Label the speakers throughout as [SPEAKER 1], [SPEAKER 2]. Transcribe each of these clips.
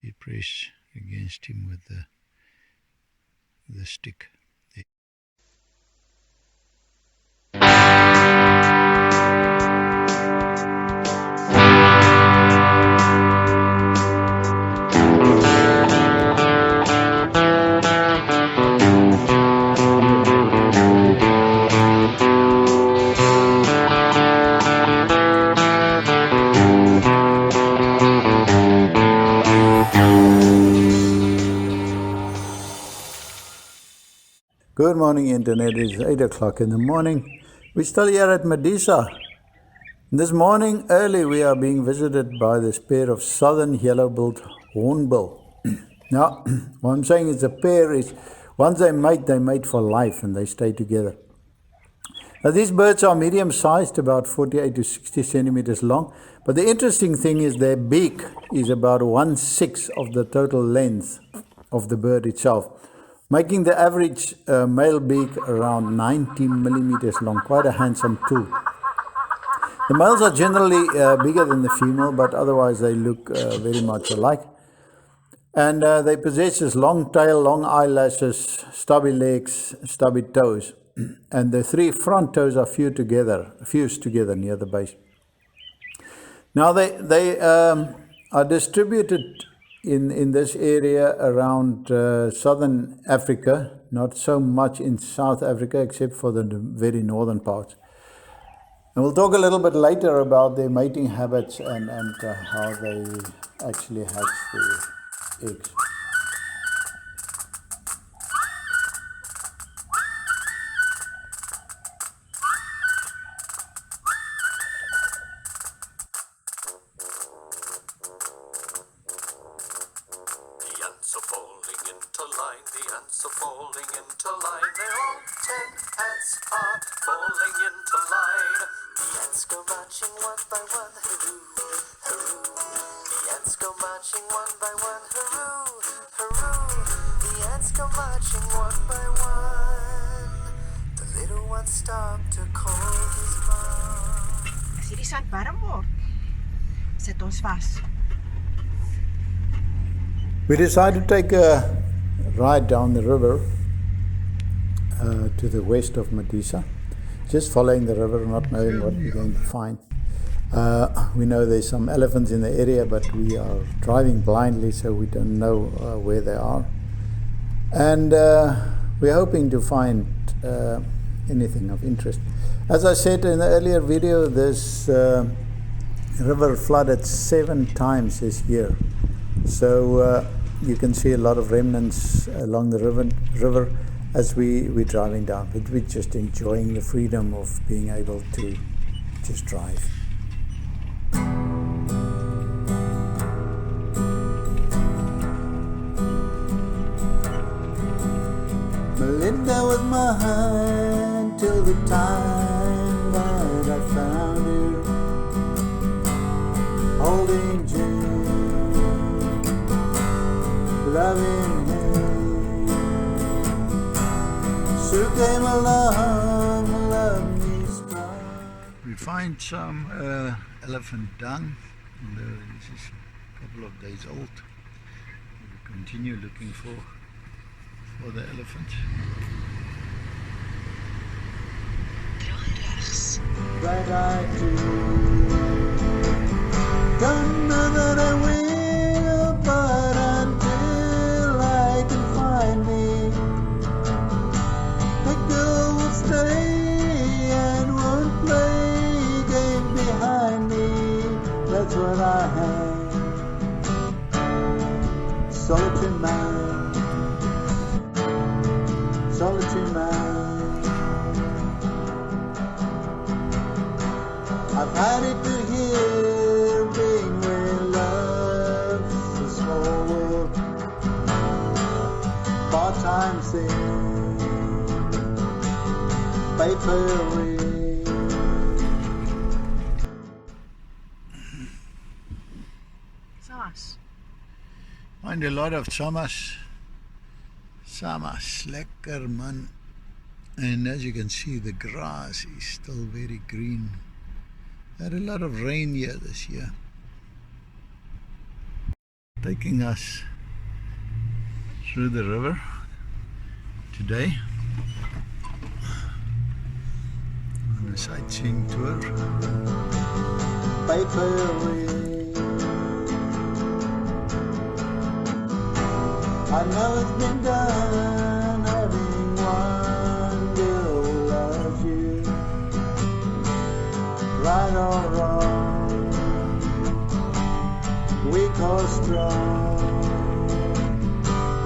[SPEAKER 1] You press against him with the stick. Good morning, Internet. It's 8 o'clock in the morning. We're still here at Madisa. This morning, early, we are being visited by this pair of southern yellow-billed hornbill. Now, what I'm saying is a pair is, once they mate for life and they stay together. Now, these birds are medium-sized, about 48 to 60 centimeters long. But the interesting thing is their beak is about 1/6 of the total length of the bird itself, making the average male beak around 90 millimeters long. Quite a handsome tool. The males are generally bigger than the female, but otherwise they look very much alike. And they possess this long tail, long eyelashes, stubby legs, stubby toes. And the 3 front toes are fused together near the base. Now they are distributed in this area around southern Africa, not so much in South Africa except for the very northern parts. And we'll talk a little bit later about their mating habits and how they actually hatch their eggs.
[SPEAKER 2] The ants are falling into line. They're all 10 ants are falling into line. The ants go marching one by one, hurroo, hurroo. The ants go marching one by one, hurroo, hurroo. The ants go marching one by one. The little one stopped to call his mom.
[SPEAKER 3] As hierdie sand warm word, sit ons vas.
[SPEAKER 1] We decided to take a ride down the river to the west of Madisa, just following the river, not knowing what we're going to find. We know there's some elephants in the area, but we are driving blindly, so we don't know where they are. And we're hoping to find anything of interest. As I said in the earlier video, this river flooded 7 times this year. So you can see a lot of remnants along the river as we're driving down. But we're just enjoying the freedom of being able to just drive. Melinda was mine till the time that I found her, holding June, loving him. Sue came along, loved me strong. We find some elephant dung, although this is a couple of days old. We continue looking for the elephant. Right eye too. Don't know that I will, but until I can find me, the girl will stay and won't play game behind me. That's what I have. Solitary man, solitary man. I've had it to hear being where love's a small world, part-time thing, paper ring.
[SPEAKER 3] Samas.
[SPEAKER 1] Find a lot of samas, lekker man. And as you can see, the grass is still very green. Had a lot of rain here this year. taking us through the river today on a sightseeing tour. I know it's been done, having one girl loves you, right or wrong, weak or strong.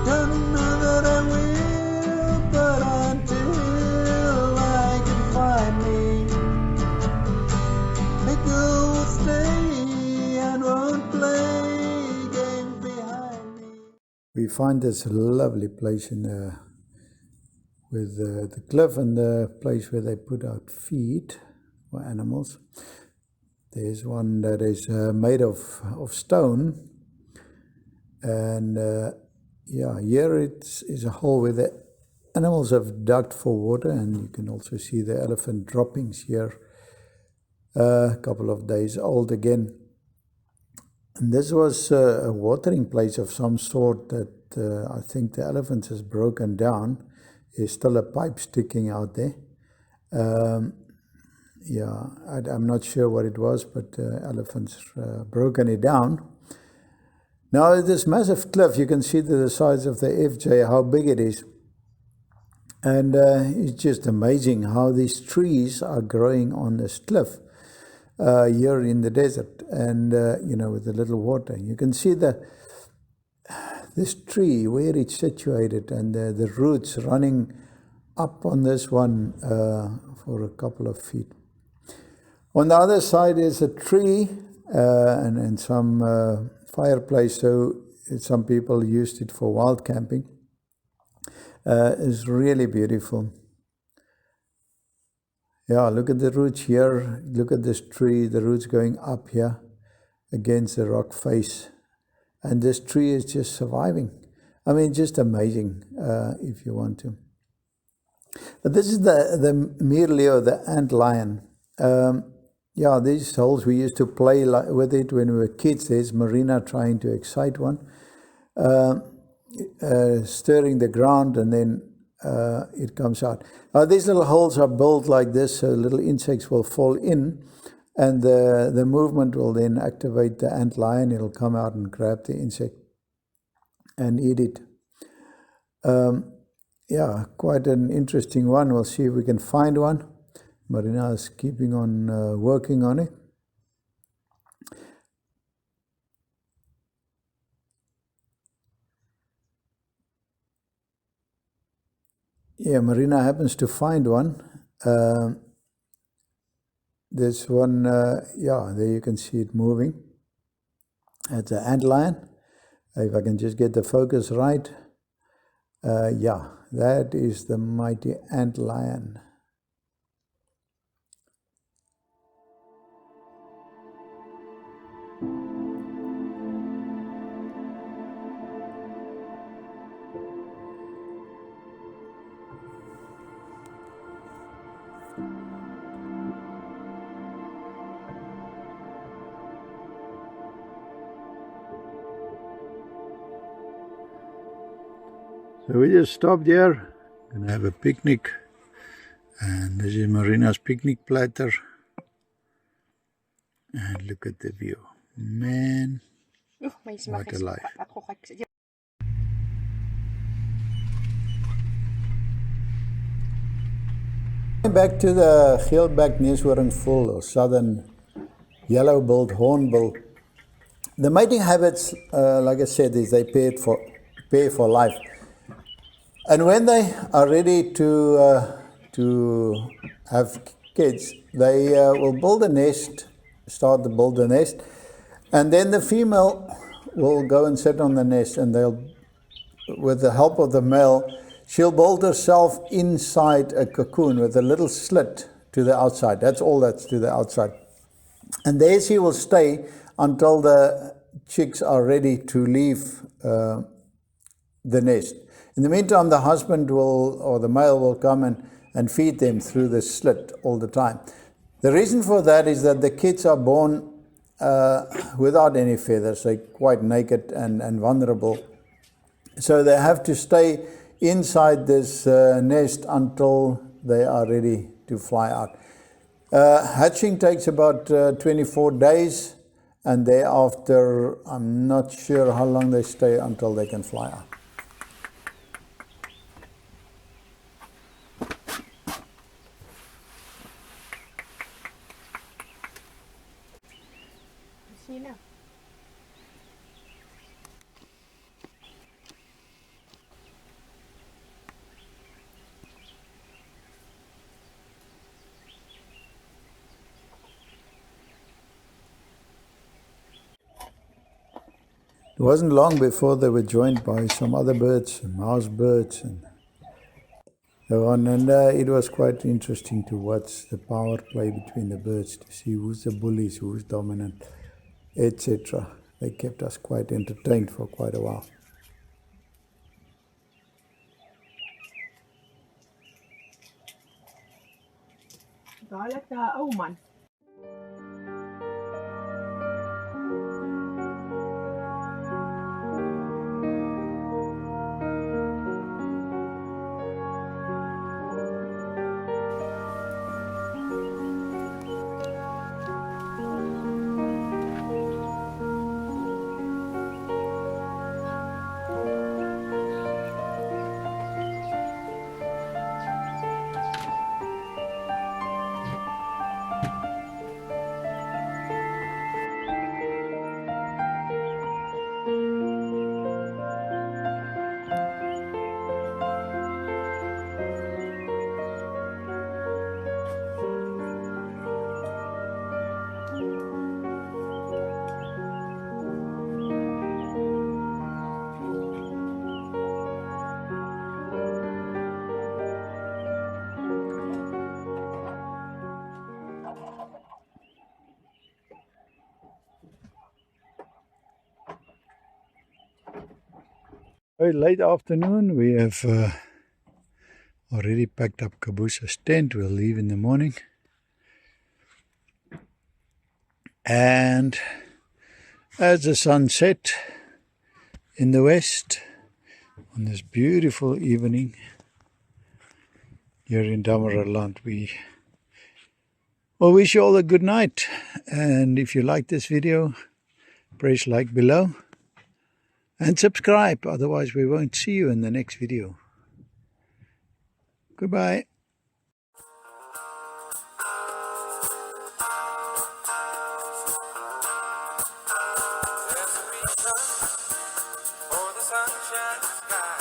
[SPEAKER 1] Don't know that I will, but until I can find me a girl will stay and won't play games behind me. We find this lovely place in with the cliff and the place where they put out feed for animals. There's one that is made of stone, and yeah, here it is a hole where the animals have dug for water, and you can also see the elephant droppings here, a couple of days old again. And this was a watering place of some sort that I think the elephant has broken down. There's still a pipe sticking out there. Yeah, I'm not sure what it was, but elephants broken it down. Now this massive cliff, you can see to the sides of the FJ how big it is. And it's just amazing how these trees are growing on this cliff here in the desert, and you know, with the little water. You can see this tree, where it's situated, and the roots running up on this one for a couple of feet. On the other side is a tree and some fireplace, so some people used it for wild camping. It's really beautiful. Yeah, look at the roots here. Look at this tree, the roots going up here against the rock face. And this tree is just surviving. I mean, just amazing if you want to. But this is the Meerleo, the ant lion. Yeah, these holes, we used to play with it when we were kids. There's Marina trying to excite one, stirring the ground, and then it comes out. Now these little holes are built like this, so little insects will fall in, and the movement will then activate the ant lion. It'll come out and grab the insect and eat it. Yeah, quite an interesting one. We'll see if we can find one. Marina is keeping on working on it. Yeah, Marina happens to find one. There's one, yeah, there you can see it moving. It's an antlion. If I can just get the focus right. Yeah, that is the mighty antlion. So we just stopped here, gonna have a picnic, and this is Marina's picnic platter, and look at the view, man, what a life. Back to the geelback neushoornvul, or southern yellow-billed hornbill. The mating habits, like I said, is they pair for life. And when they are ready to have kids, they will build a nest, start to build a nest, and then the female will go and sit on the nest, and they'll, with the help of the male, she'll build herself inside a cocoon with a little slit to the outside. That's all that's to the outside. And there she will stay until the chicks are ready to leave the nest. In the meantime, the husband will, or the male will come and feed them through the slit all the time. The reason for that is that the kids are born without any feathers. They're quite naked and vulnerable. So they have to stay inside this nest until they are ready to fly out. Hatching takes about 24 days, and thereafter, I'm not sure how long they stay until they can fly out. It wasn't long before they were joined by some other birds, mouse birds, and so on. And it was quite interesting to watch the power play between the birds to see who's the bullies, who's dominant, etc. They kept us quite entertained for quite a while.
[SPEAKER 3] Daar daar ou man.
[SPEAKER 1] Very late afternoon. We have already packed up Kaboes' tent. We'll leave in the morning. And as the sun set in the west on this beautiful evening here in Damaraland, we will wish you all a good night. And if you like this video, press like below. And subscribe, otherwise we won't see you in the next video. Goodbye.
[SPEAKER 2] There's a reason for the sunshine sky.